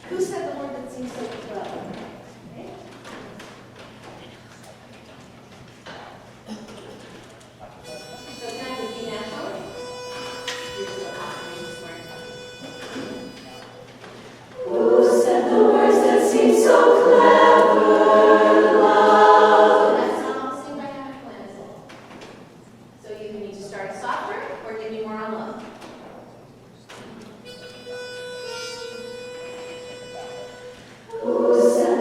Who said the word that seems so clever? Okay. So can I repeat naturally? You're so awesome, you're smart. Who said the words that seem so clever, love? That's not all sing by half plan, is it? So you can need to start softer or give me more on love. Who said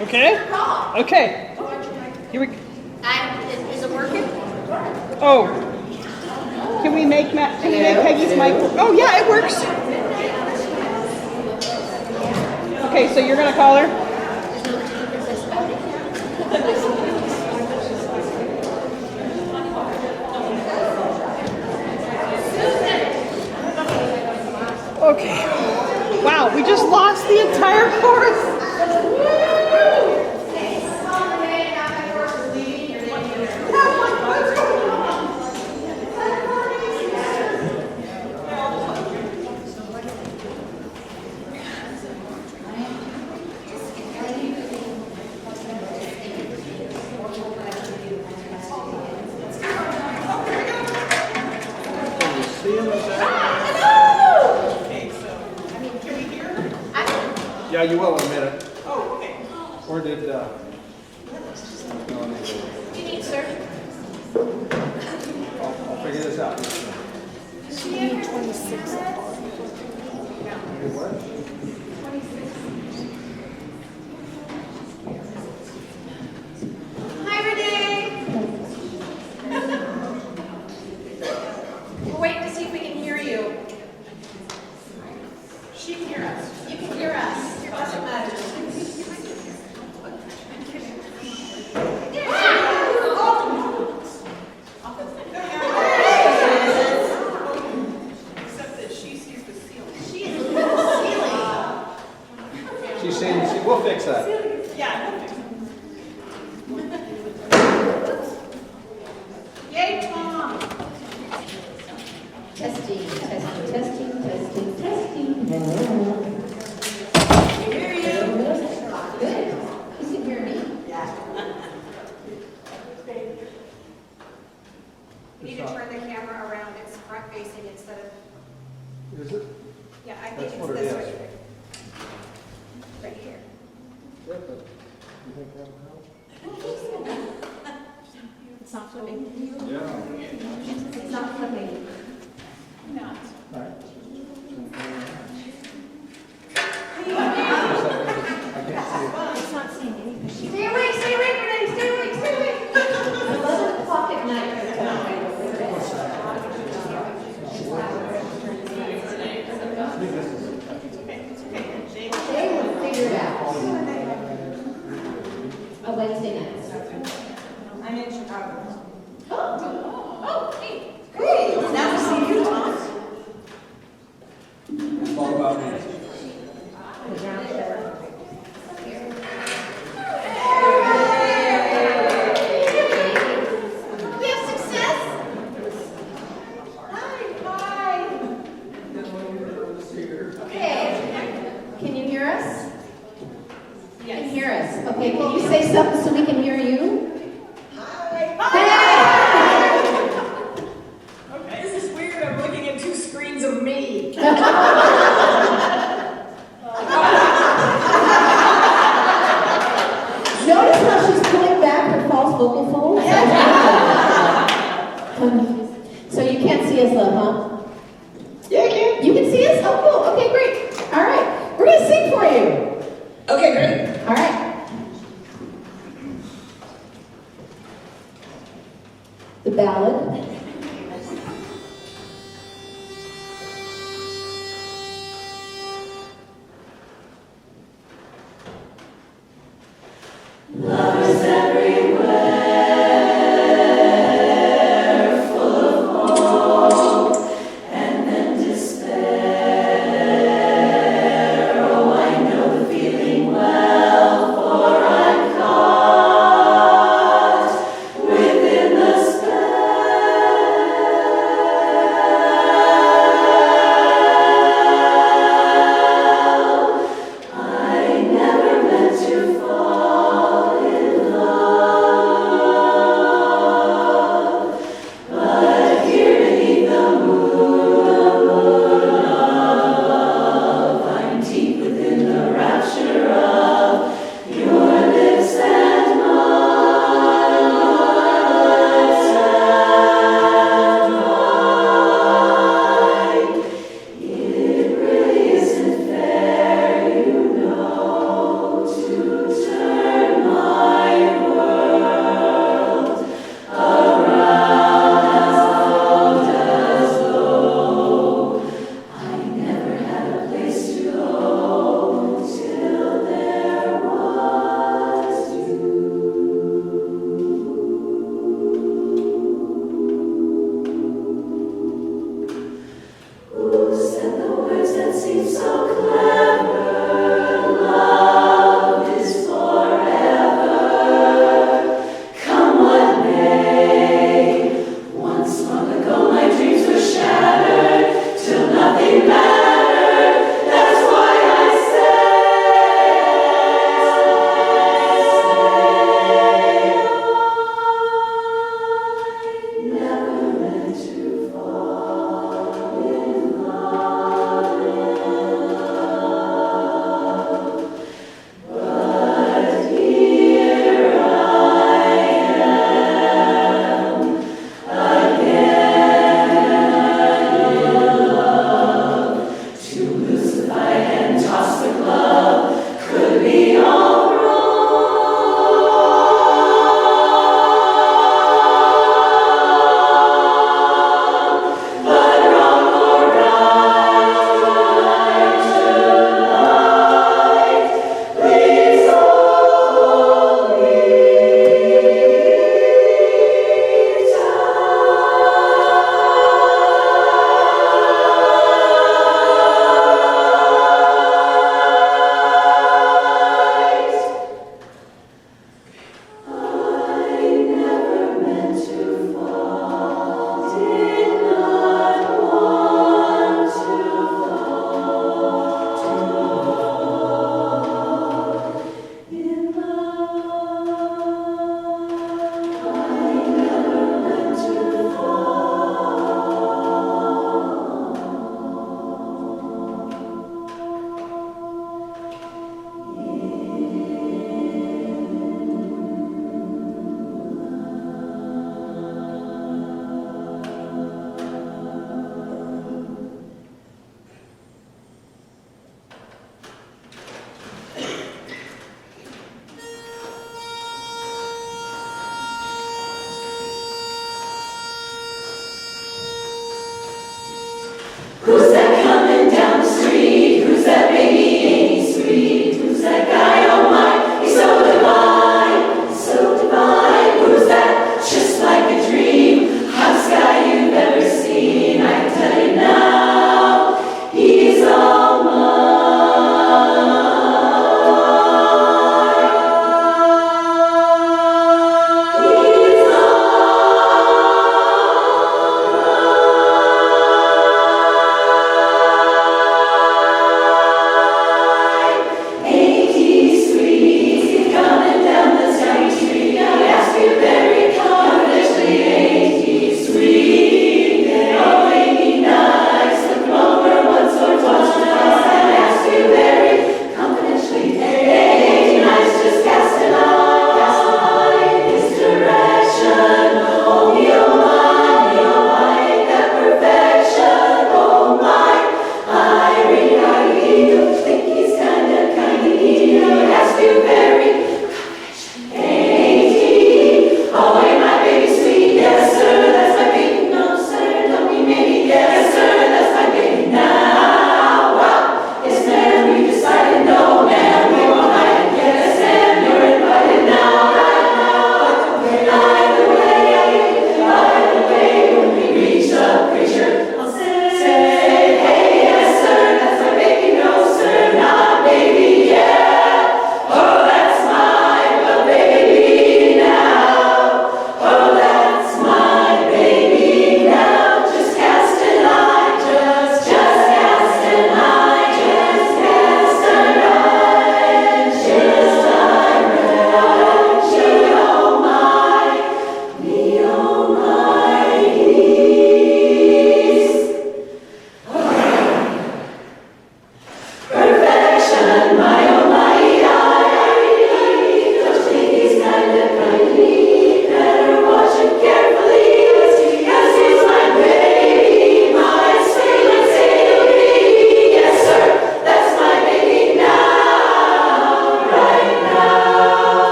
Okay? Okay. Here we go. Is it working? Oh. Can we make Peggy's mic? Oh yeah, it works. Okay, so you're gonna call her? Okay. Wow, we just lost the entire chorus. Yeah, you will in a minute. Oh, okay. Or did, What do you need, sir? I'll figure this out. What? Hi, Renee. We're waiting to see if we can hear you. She can hear us. You can hear us. It doesn't matter. Except that she sees the ceiling. She is looking at the ceiling. She's saying, we'll fix that. Yeah, we'll fix it. Yay, Tom. Testing, testing, testing, testing, testing. Hear you. Good. You can hear me? We need to turn the camera around, it's front facing instead of, Is it? yeah, I think That's it's what it this is. right here. Right here. You think that'll help? It's not flipping. Yeah. It's not flipping. No. All right. It's not seeing anything. Stay awake, Renee. Stay awake, stay awake. 11 o'clock at night. They will figure it out. A Wednesday night. I'm in Chicago. Oh, hey. Great. Now we see you, Tom. It's all about me. We have success. Hi. Okay. Can you hear us? You can hear us. Okay, can you say something so we can hear you? Okay, this is weird, I'm looking at two screens of me. Notice how she's pulling back her false vocal folds? So you can't see us, love, huh? Yeah, I can. You can see us? Oh, cool. Okay, great. All right. We're going to sing for you. Okay, great. All right. The ballad. Lovers everywhere, full of hope and then despair. Oh, I know the feeling well, for I'm caught within the spell. I never meant to fall in love.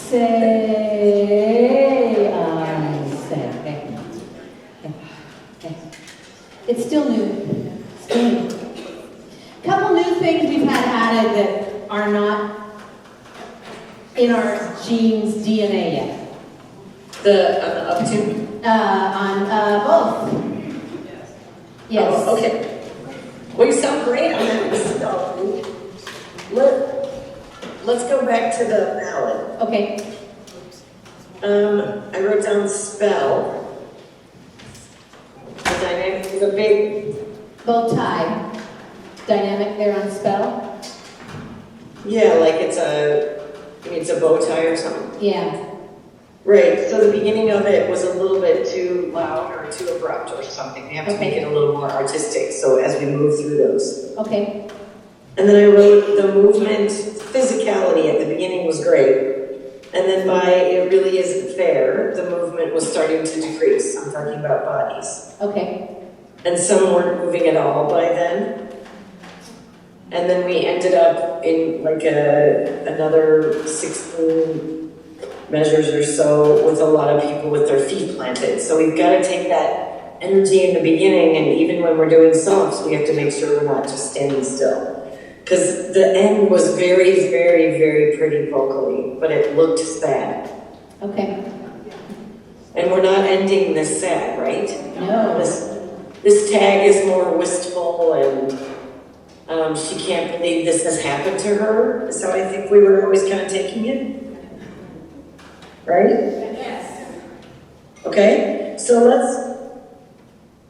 Say, say. Okay. Okay. Okay. It's still new. Still new. Couple new things we've had added that are not in our genes DNA yet. The up to. On both. Yes. Oh, okay. Well, you sound great on that. Let's go back to the ballad. Okay. I wrote down spell. The dynamic is a big. Bow tie. Dynamic there on spell. Yeah, like it's a bow tie or something. Yeah. Right. So the beginning of it was a little bit too loud or too abrupt or something. We have to make it a little more artistic. So as we move through those. Okay. And then I wrote the movement, physicality at the beginning was great. And then by it really isn't fair, the movement was starting to decrease. I'm talking about bodies. Okay. And some weren't moving at all by then. And then we ended up in like another 16 measures or so with a lot of people with their feet planted. So we've got to take that energy in the beginning, and even when we're doing softs, we have to make sure we're not just standing still. Because the end was very, very, very pretty vocally, but it looked sad. Okay. And we're not ending this sad, right? No. This tag is more wistful, and she can't believe this has happened to her. So I think we were always kind of taking it. Right? Yes. Okay, so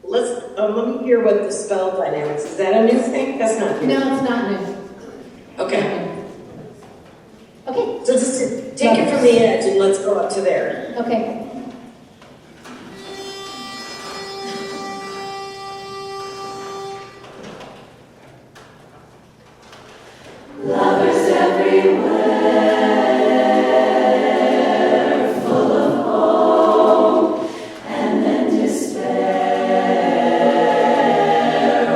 let me hear what the spell dynamics, is that a new thing? That's not new. No, it's not new. Okay, Okay. so just take it from the edge and let's go up to there. Okay. Lovers everywhere, full of hope and then despair.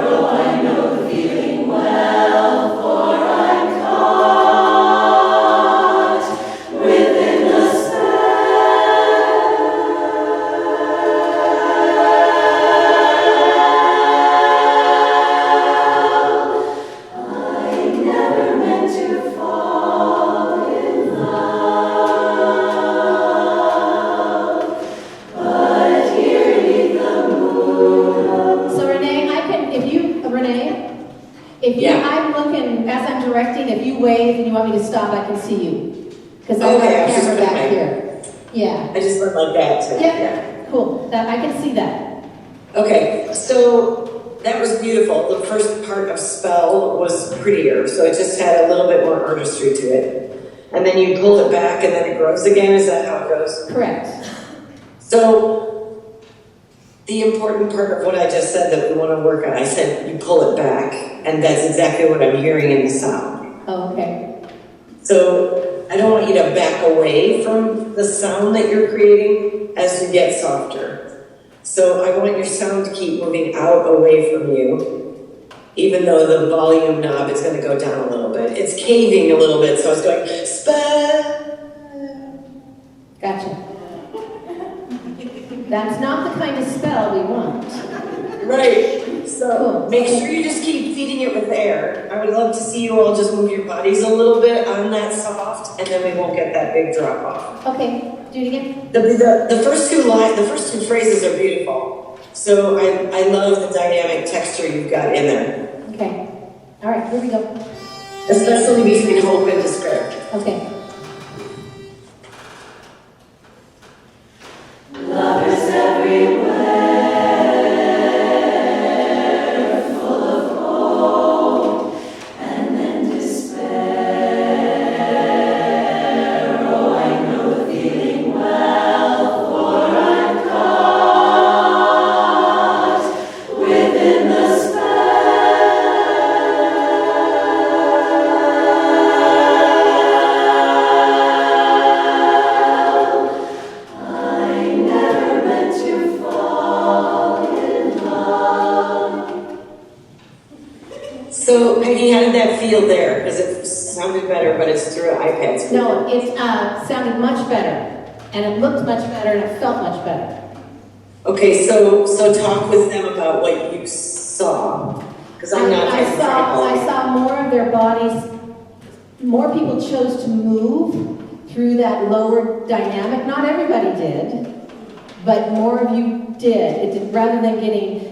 Oh, I know the feeling well, for I'm caught within the spell. I never meant to fall in love, but here 'neath the moon. So Renee, if you, Yeah. I'm looking, as I'm directing, if you wave and you want me to stop, I can see you. Because I've got Okay, I the was just camera gonna back make- here. Yeah. I just went like that too. Yeah. Cool. That I can see that. Okay, so that was beautiful. The first part of spell was prettier, so it just had a little bit more artistry to it. And then you pull it back and then it grows again, is that how it goes? Correct. So, the important part of what I just said that we want to work on, I said you pull it back, and that's exactly what I'm hearing in the sound. Oh, okay. So, I don't want you to back away from the sound that you're creating as you get softer. So, I want your sound to keep moving out away from you, even though the volume knob is going to go down a little bit. It's caving a little bit, so I was going, spell. Gotcha. That's not the kind of spell we want. Right. So Cool. make sure you just keep feeding it with air. I would love to see you all just move your bodies a little bit on that soft, and then we won't get that big drop off. Okay. Do it again. The first two phrases are beautiful. So I love the dynamic texture you've got in there, Okay. All right. Here we go. especially between hope and despair. Okay. Lovers everywhere, full of hope and then despair. Oh, I know the feeling well, for I'm caught within the spell. I never meant to fall in love. So Peggy, how did that feel there? Is it sounded better, but it's through an iPad screen. No, it sounded much better, and it looked much better, and it felt much better. Okay, so talk with them about what you saw, because I'm not I saw more of their bodies. More people chose to move through that lower dynamic. Not everybody did, but more of you did. It did, rather than getting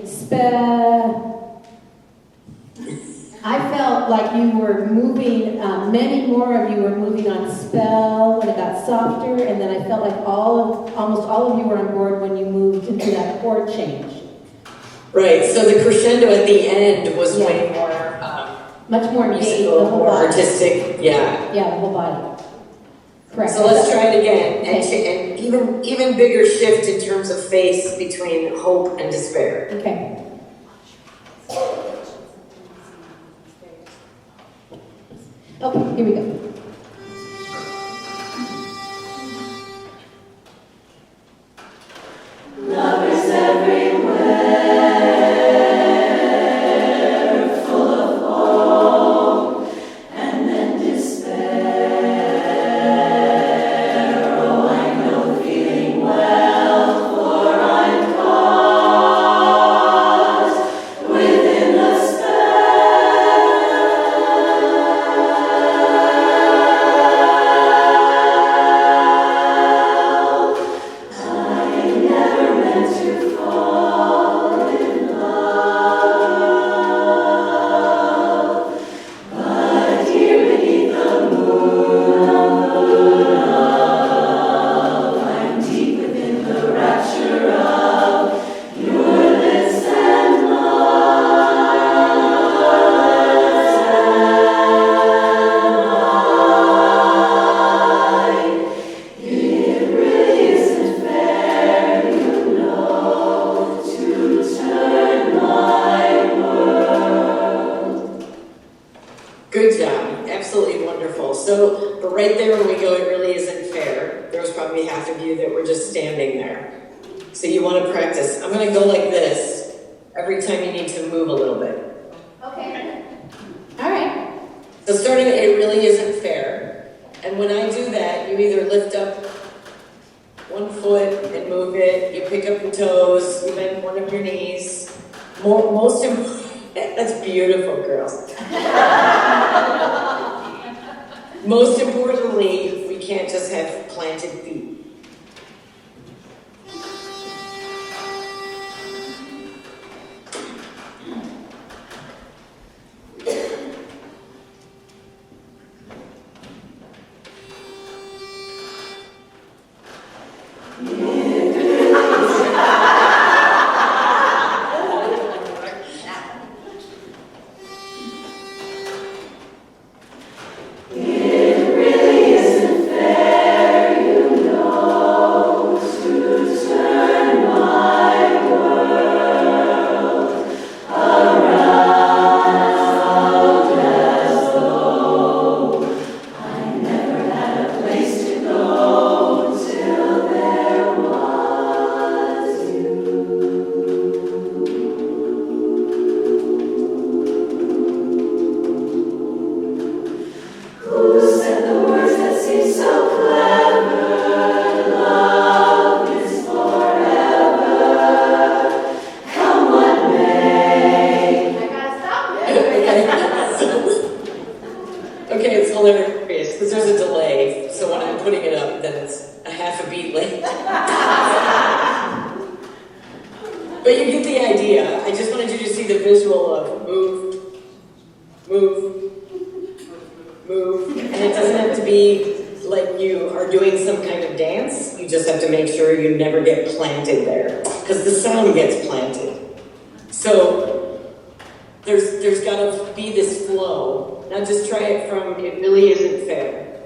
I felt like you were moving, many more of you were moving on spell when it got softer, and then I felt like almost all of you were on board when you moved into that chord change. Right, so the crescendo at the end was way more much more engaged, musical, the whole more body. artistic, yeah. Yeah, the whole body. Correct. So let's try it again, and even bigger shift in terms of face between hope and despair. Okay. Okay, here we go. Lovers everywhere, full of hope and then despair. Oh, I know the feeling well, for I'm caught within the Good job, absolutely wonderful. So, but right there when we go, it really isn't fair. There was probably half of you that were just standing there. So you want to practice. I'm going to go like this every time you need to move a little bit. Okay. All right. So starting, it really isn't fair. And when I do that, you either lift up one foot and move it, you pick up your toes, you bend one of your knees. Most important, that's beautiful, girls. Most importantly, we can't just have planted feet. Okay, it's hilarious because there's a delay. So when I'm putting it up, then it's a half a beat late. But you get the idea. I just wanted you to see the visual of move, move, move. And it doesn't have to be like you are doing some kind of dance. You just have to make sure you never get planted there because the sound gets planted. So there's got to be this flow. Now just try it from it really isn't fair.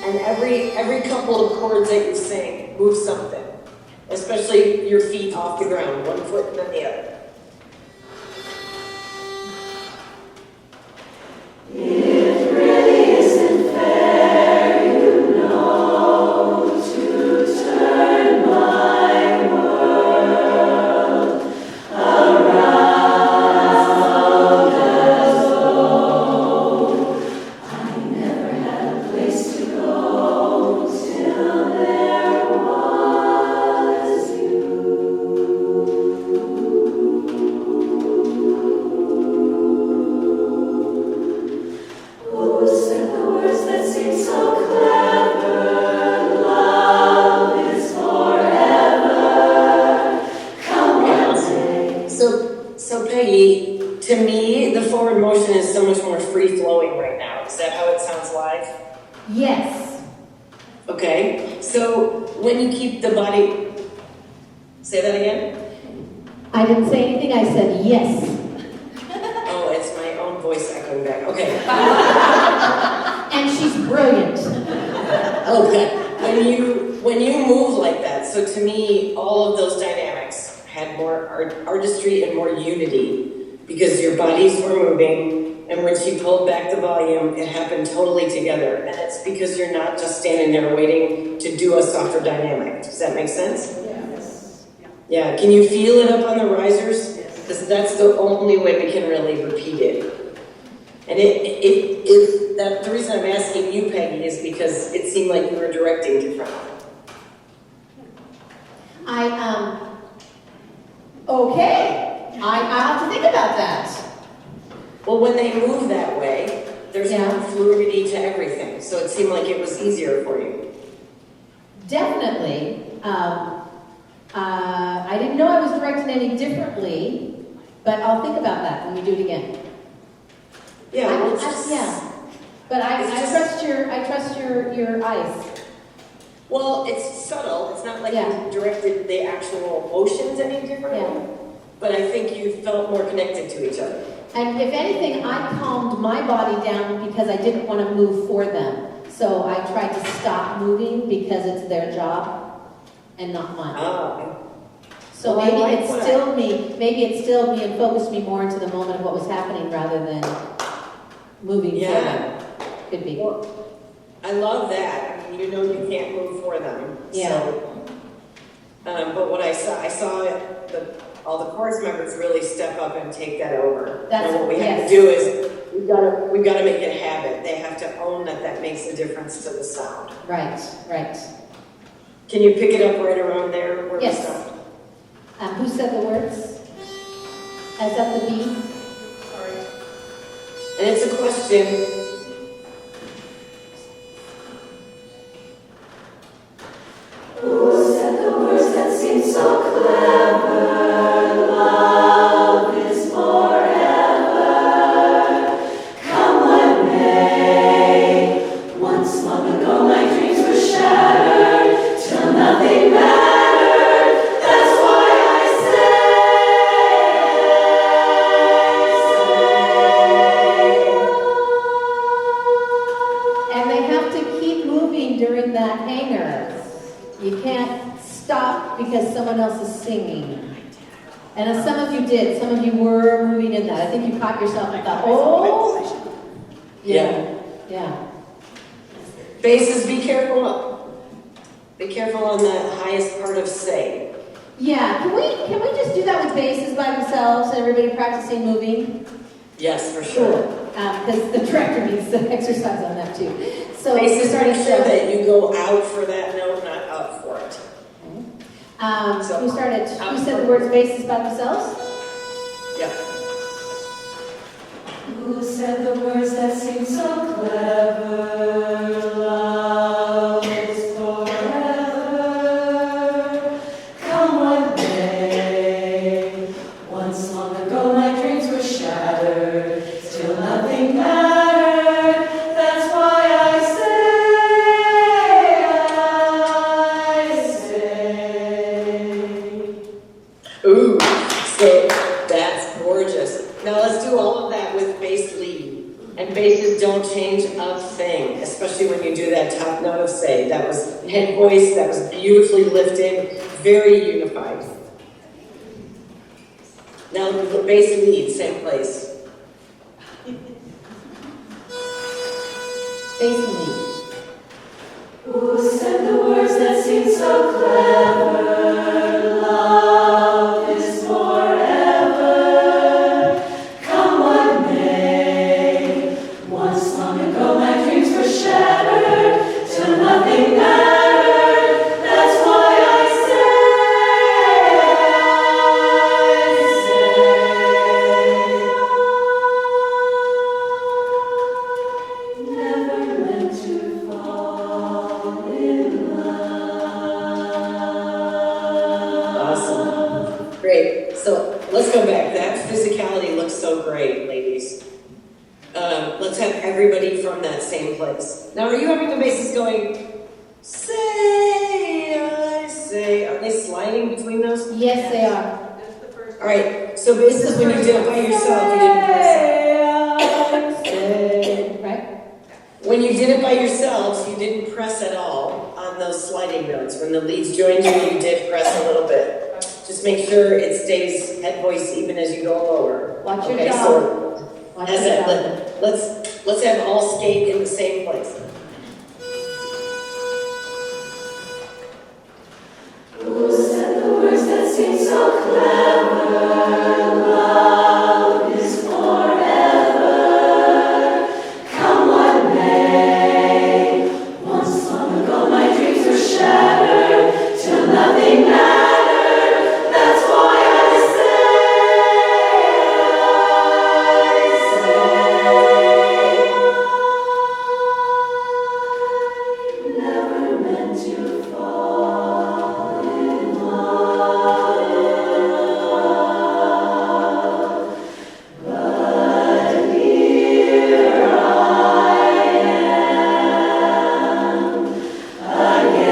And every couple of chords that you sing, move something. Especially your feet off the ground, one foot and then the other. It really isn't fair, you know, to turn my world around as though Peggy, to me, the forward motion is so much more free-flowing right now. Is that how it sounds live? Yes. Okay, so when you keep the body, say that again? I didn't say anything, I said yes. Oh, it's my own voice echoing back, okay. And she's brilliant. Okay, when you move like that, so to me, all of those dynamics had more artistry and more unity because your bodies were moving, and when she pulled back the volume, it happened totally together. And it's because you're not just standing there waiting to do a softer dynamic. Does that make sense? Yes. Yeah, can you feel it up on the risers? Because that's the only way we can really repeat it. And the reason I'm asking you, Peggy, is because it seemed like you were directing differently. Okay. I'll have to think about that. Well, when they move that way, there's Yeah. more fluidity to everything. So it seemed like it was easier for you. Definitely. I didn't know I was directing any differently, but I'll think about that when we do it again. Yeah, well, it's But I it's just- trust your eyes. Well, it's subtle. It's not like Yeah. you directed the actual motions any differently. Yeah. But I think you felt more connected to each other. And if anything, I calmed my body down because I didn't want to move for them. So I tried to stop moving because it's their job and not mine. Ah. So Well, I maybe like it what stilled me. Maybe it stilled me and focused me more into the moment of what was happening rather than moving for Yeah. them. Could be. Well, I love that. I mean, you know you can't move for them. Yeah. So, but what I saw all the chorus members really step up and take that over. That's- and what we have yes. to do is we've got to make it a habit. They have to own that makes a difference to the sound. Right, right. Can you pick it up right around there where Yes. we stopped? Who said the words? Is that the B? Sorry. And it's a question. Who said the words that seem so clever? Love is forever. Come what may. Once long ago my dreams were shattered till nothing mattered. That's why I And they have to keep moving during that hanger. You can't stop because someone else is singing. And some of you did. Some of you were moving in that. I think you caught yourself and thought, oh. Yeah. Basses, be careful. Be careful on the highest part of say. Yeah. Can we just do that with basses by themselves and everybody practicing moving? Yes, for sure. Because the director needs to exercise on that too. So Basses, starting make sure that you go out for that note, not up for it. Who said the words basses by themselves? Yeah. Who said the words that seem so clever? Love is forever. Come what may. Once long ago my dreams were shattered. Still nothing mattered. That's why I say. Ooh, so that's gorgeous. Now let's do all of that with bass lead. And basses don't change a thing, especially when you do that top note of say. That was head voice, that was beautifully lifted, very unified. Now the bass lead, same place. Bass lead. Who said the words that seem so clever? Love is forever. Come what may. Once long ago my dreams were shattered till nothing mattered. That's why I say. Never meant to fall in love. Awesome. Great. So let's go back. That musicality looks so great, ladies. Let's have everybody from that same place. Now, are you having the basses going, say, I say? Are they sliding between those? Yes, they are. All right, so basses, when you did it by yourself, you didn't press it. Right? When you did it by yourselves, you didn't press at all on those sliding notes. When the leads joined you, you did press a little bit. Just make sure it stays head voice even as you go lower. Watch your Okay, jaw. so Watch as your a, jaw. let's have all skate in the same place. Who said the words that seem so clever? Love is forever. Come what may. Once long ago my dreams were shattered till nothing mattered. That's why I say, never meant to fall in love, but here I am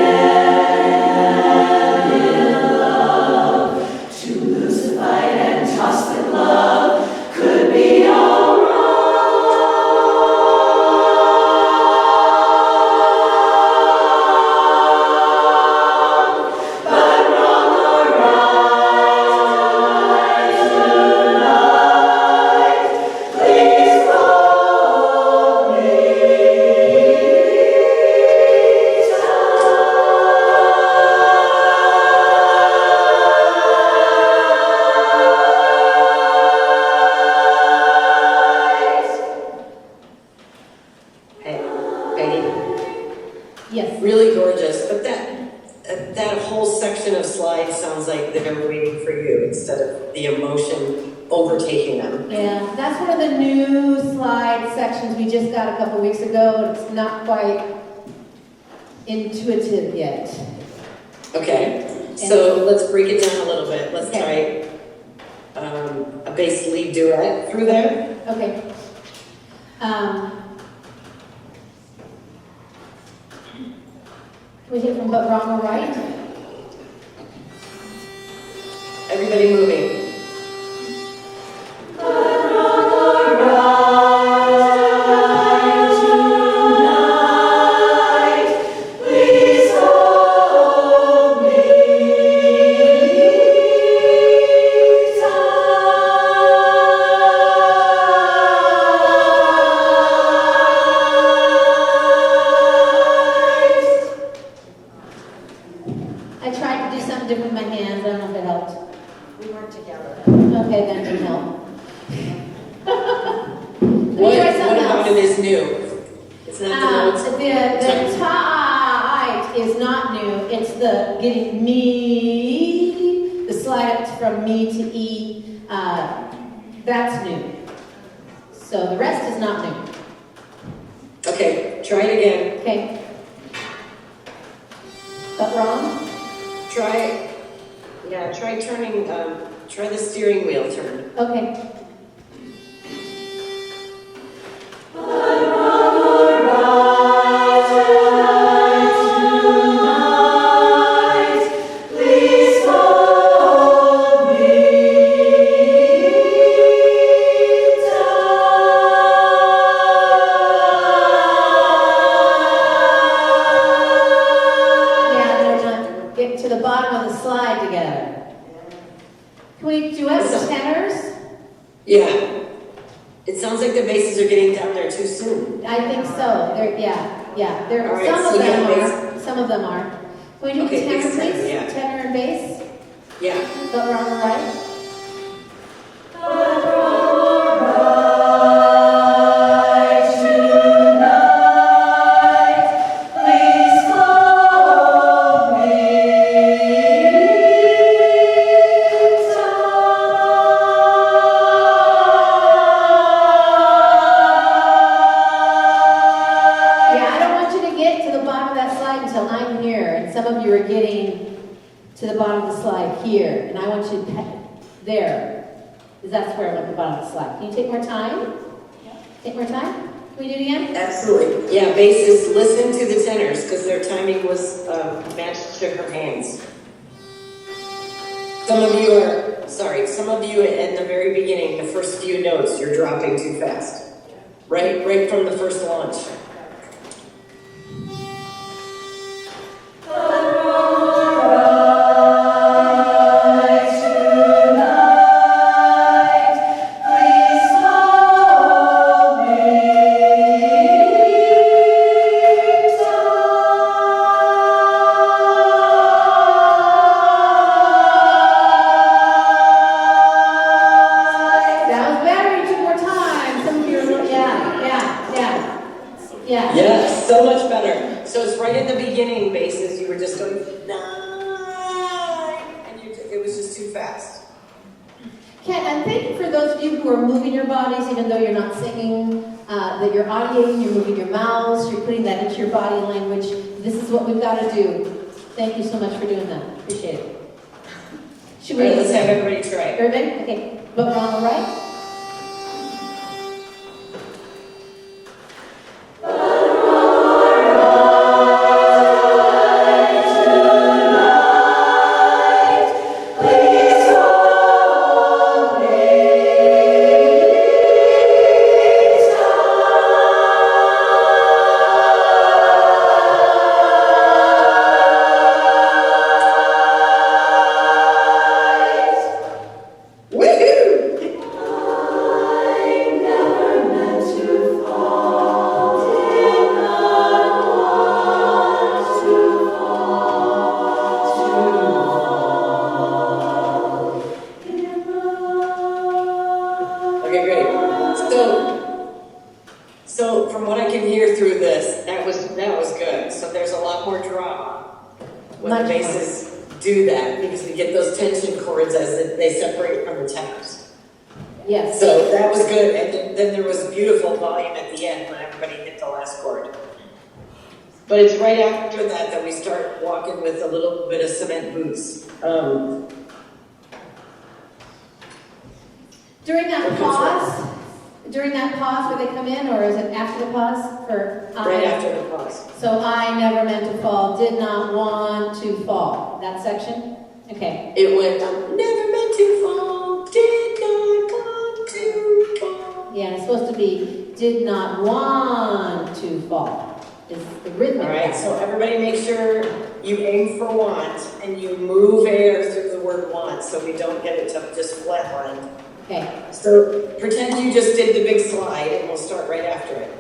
again in love. To lose the fight and toss the glove could be all wrong, but wrong or right tonight. Please hold me tight. Hey, Peggy, Yes. really gorgeous, but that whole section of slides sounds like they're waiting for you instead of the emotion overtaking them. Yeah, that's one of the new slide sections we just got a couple weeks ago, and it's not quite intuitive yet. Okay, so let's break it down a little bit. Let's Okay. try a bass lead duet through there. Okay. Can we hit from but wrong or right? Everybody moving. But wrong or right tonight. Please hold me tight. I tried to do something different with my hands. I don't know if it helped. We weren't together. Okay, that didn't help. What try something about else. it is new? It's not the notes. The tight is not new. It's the getting me, the slide up from me to E. That's new. So the rest is not new. Okay, try it again. Okay. But wrong? Try turning, try the steering wheel turn. Okay. But wrong or right tonight. Please hold me Yeah, they're not getting to the bottom of the slide together. Can we duet with tenors? Yeah. It sounds like the basses are getting down there too soon. I think so. Yeah. There, All right, some so of them yeah, are. Some of them are. Can we do Okay, tenor, bass, tenor, please? yeah. Tenor and bass. Yeah. But wrong or right? but wrong or right tonight. Please hold me tight. Yeah, I don't want you to get to the bottom of that slide until I'm here, and some of you are getting to the bottom of the slide here, and I want you there. Because that's where I'm at the bottom of the slide. Can you take more time? Take more time? Can we do it again? Absolutely. Yeah, basses, listen to the tenors because their timing was matched to her hands. Some of you in the very beginning, the first few notes, you're dropping too fast. Right from the first launch. Yeah, so much better. So it's right in the beginning basses, you were just going, nine, and it was just too fast. Ken, and thank you for those of you who are moving your bodies, even though you're not singing, that you're audiating, you're moving your mouths, you're putting that into your body language. This is what we've got to do. Thank you so much for doing that. Appreciate it. Should we? All right, let's have everybody try. Everybody? Okay. But we're on the right? So from what I can hear through this, that was good. So there's a lot more drama when the basses do that because we get those tension chords as they separate from the tenors. Yes. So that was good, and then there was beautiful volume at the end when everybody hit the last chord. But it's right after that we start walking with a little bit of cement boots. During that pause where they come in, or is it after the pause? Right after the pause. So I never meant to fall, did not want to fall. That section? Okay. It went, never meant to fall, did not want to fall. Yeah, it's supposed to be, did not want to fall. Is the rhythm. All right, so everybody make sure you aim for want, and you move air through the word want, so we don't get it to just flatline. Okay. So pretend you just did the big slide, and we'll start right after it.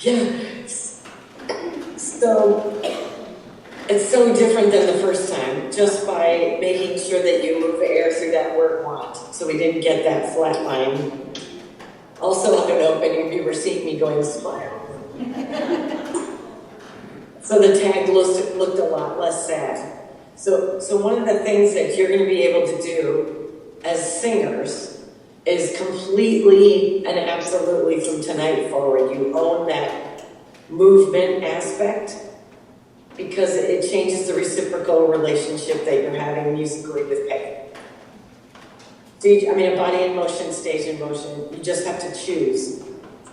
Yeah, so it's so different than the first time, just by making sure that you move air through that word want, so we didn't get that flat line. Also, I don't know if any of you were seeing me going smile. So the tag looked a lot less sad. So one of the things that you're going to be able to do as singers is completely and absolutely from tonight forward, you own that movement aspect because it changes the reciprocal relationship that you're having musically with Peggy. A body in motion stays in motion. You just have to choose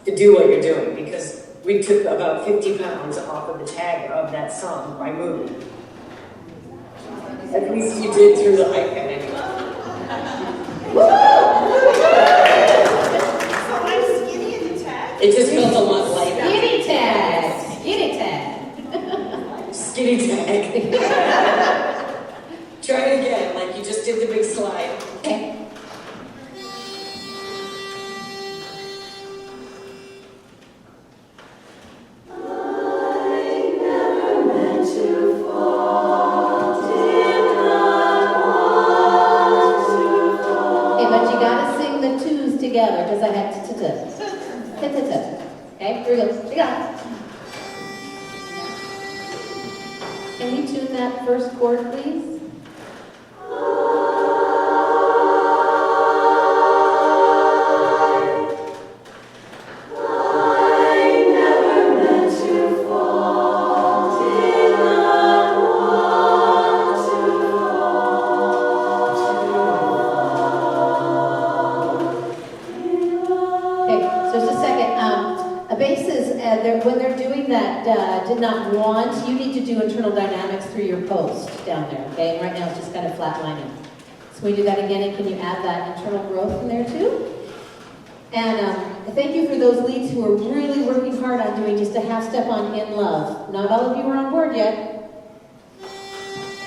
to do what you're doing because we took about 50 pounds off of the tag of that song by moving. At least you did through the iPad anyway. It just feels a lot lighter. Skinny tag. Skinny tag. Skinny tag. Try it again, like you just did the big slide. Okay. together because I had ta-ta-ta. Okay, here we go. We got it. Can we tune that first chord, please? When they're doing that, did not want, you need to do internal dynamics through your post down there, okay? And right now it's just kind of flatlining. So we do that again, and can you add that internal growth in there too? And thank you for those leads who are really working hard on doing just a half step on In Love. Not all of you are on board yet.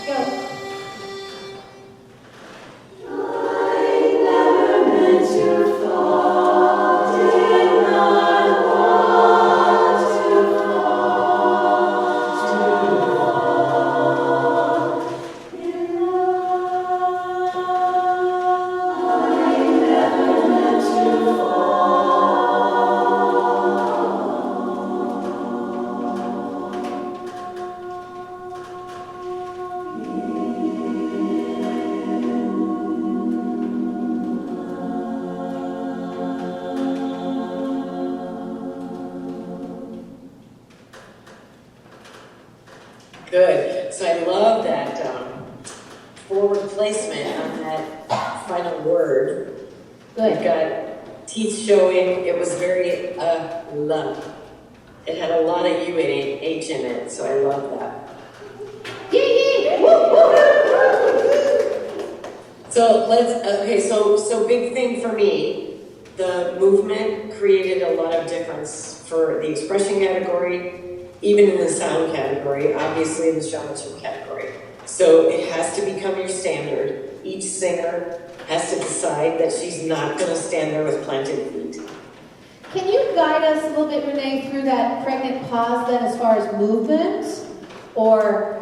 Go. Good. So I love that forward placement on that final word. Good. We've got teeth showing. It was very love. It had a lot of U and H in it, so I love that. Yay! Woo, woo. So so big thing for me, the movement created a lot of difference for the expression category, even in the sound category, obviously in the showmanship category. So it has to become your standard. Each singer has to decide that she's not going to stand there with planted feet. Can you guide us a little bit, Renee, through that pregnant pause then as far as movement? Or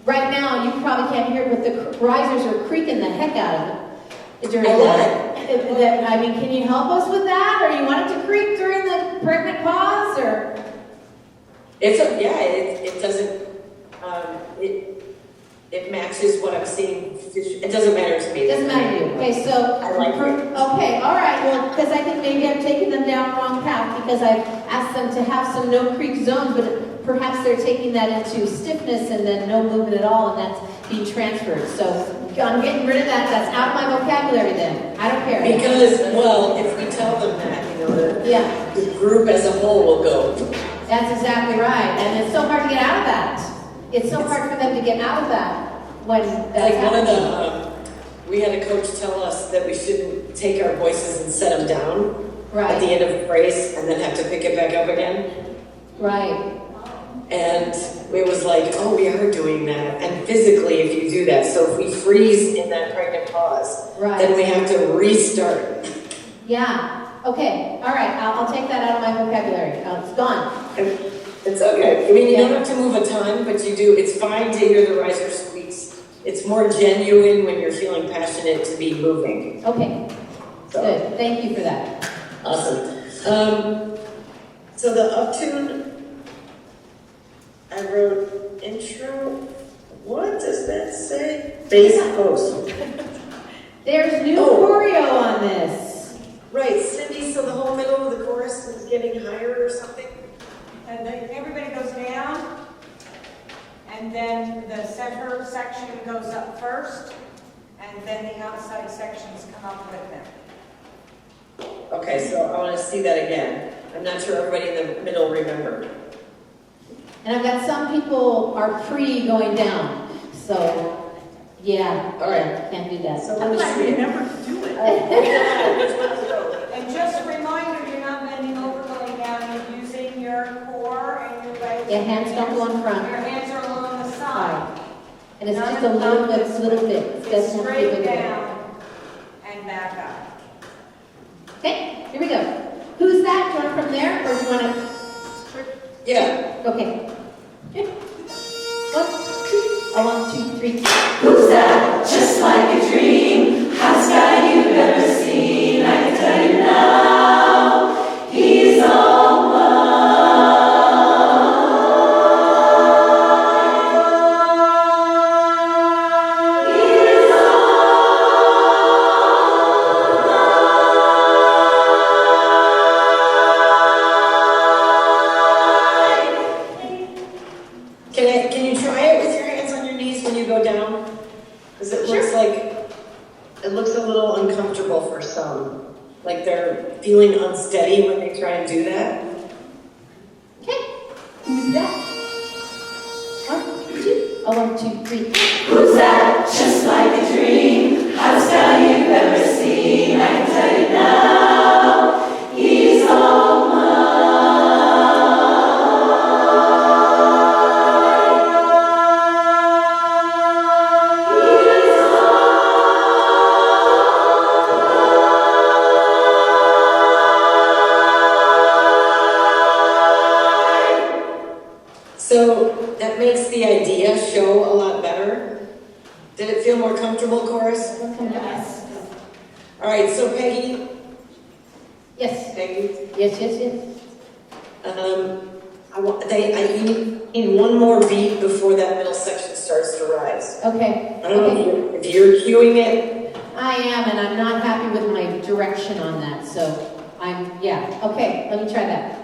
right now, you probably can't hear, but the risers are creaking the heck out of it. During that. I mean, can you help us with that? Or you want it to creak during the pregnant pause? Or it doesn't, it matches what I'm seeing. It doesn't matter to me. It doesn't matter to you. Okay, so, I like it. Okay, all right. Well, because I think maybe I've taken them down the wrong path because I've asked them to have some no creak zones, but perhaps they're taking that into stiffness and then no movement at all, and that's being transferred. So I'm getting rid of that. That's out of my vocabulary then. I don't care. Because, well, if we tell them that, the group as a whole will go. That's exactly right. And it's so hard to get out of that. It's so hard for them to get out of that when that's happening. We had a coach tell us that we shouldn't take our voices and set them down at the end of a phrase and then have to pick it back up again. Right. And it was like, oh, we are doing that. And physically, if you do that, so if we freeze in that pregnant pause, then we have to restart. Yeah. Okay. All right. I'll take that out of my vocabulary. It's gone. It's okay. I mean, you don't have to move a ton, but you do. It's fine to hear the riser squeaks. It's more genuine when you're feeling passionate to be moving. Okay. So. Good. Thank you for that. Awesome. So the uptune, I wrote intro. What does that say? Bass post. There's new choreo on this. Right, Cindy, so the whole middle of the chorus is getting higher or something? And everybody goes down, and then the center section goes up first, and then the outside sections come up with them. Okay, so I want to see that again. I'm not sure everybody in the middle remembered. And I've got some people are going down, so yeah. All right. Can't do that. So I'm glad you never do it. And just a reminder, you're not bending over going down, you're using your core and your legs. Yeah, hands don't go in front. Your hands are along the side. And it's just a little bit. It doesn't have to be Straight big. down and back up. Okay, here we go. Who's that? Do you want it from there, or do you want to? Yeah. Okay. 1, 2. 1, 2, 3. Who's that? Just like a dream, hottest guy you've ever seen. Because it looks a little uncomfortable for some. Like they're feeling unsteady when they try and do that. Okay, who's that? 1, 2, oh, 1, 2, 3. Who's that? Just like a dream. Hottest guy you've ever seen. I can tell you now. He's all mine. So that makes the idea show a lot better. Did it feel more comfortable, chorus? Yes. All right, so Peggy. Yes. Peggy. Yes, yes, yes. You need one more beat before that middle section starts to rise. Okay. I don't know if you're cueing it. I am, and I'm not happy with my direction on that, so yeah. Okay, let me try that.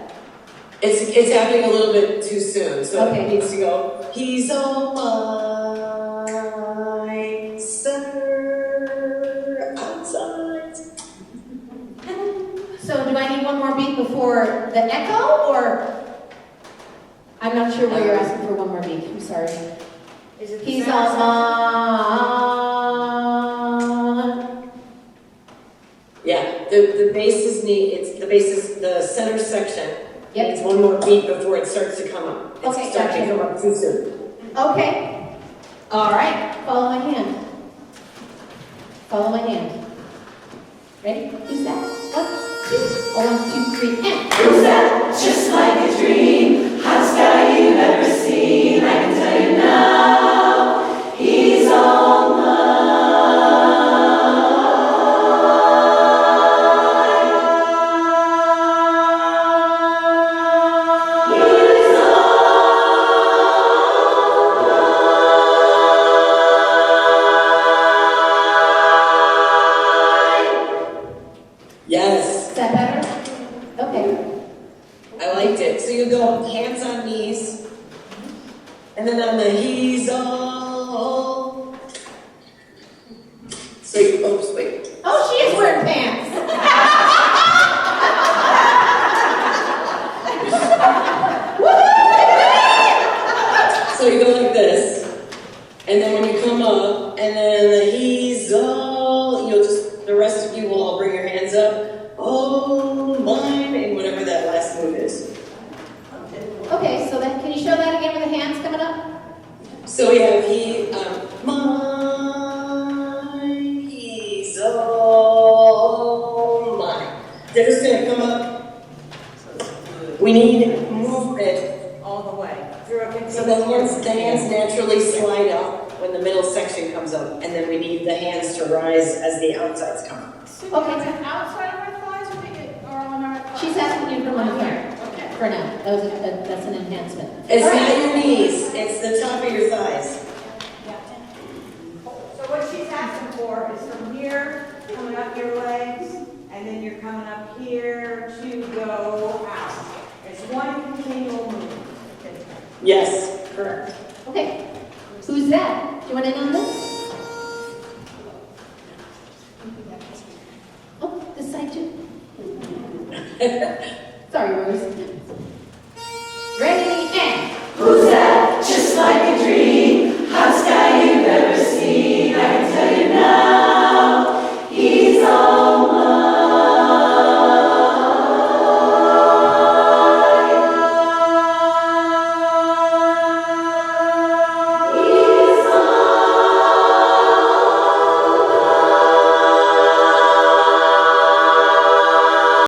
It's happening a little bit too soon, so Okay. it needs to go. He's all mine, center, outside. So do I need one more beat before the echo, or? I'm not sure where you're asking for one more beat. I'm sorry. Is it the He's center all section? mine. Yeah, the bass is neat. The center section. Yep. Needs one more beat before it starts to come up. It's Okay, starting gotcha. to come up too soon. Okay. All right. Follow my hand. Follow my hand. Ready? Who's that? 1, 2. Oh, 1, 2, 3, and. Who's that? Just like a dream. Hottest guy you've ever seen. I can tell you now. He's all mine. Yes, Is that better? Okay. I liked it. So you go hands on knees, and then on the he's all. So you, oops, wait. Oh, she is wearing pants. So you go like this, and then when you come up, and then the he's all, the rest of you will all bring your hands up. Oh, mine, and whatever that last move is. Okay, so then can you show that again with the hands coming up? So we have mine, he's all mine. They're just gonna come up. We need movement. All the way. Through a So the hands naturally slide up when the middle section comes up, and then we need the hands to rise as the outsides come up. Okay. Outside of our thighs or on our thighs? She's asking you for one here. Okay. For now. That's an enhancement. It's All not right. your knees, it's the top of your thighs. So what she's asking for is from here, coming up your legs, and then you're coming up here to go out. It's one continual move. Yes. Correct. Okay. Who's that? Do you want in on this? Oh, this side too. Sorry, Rose.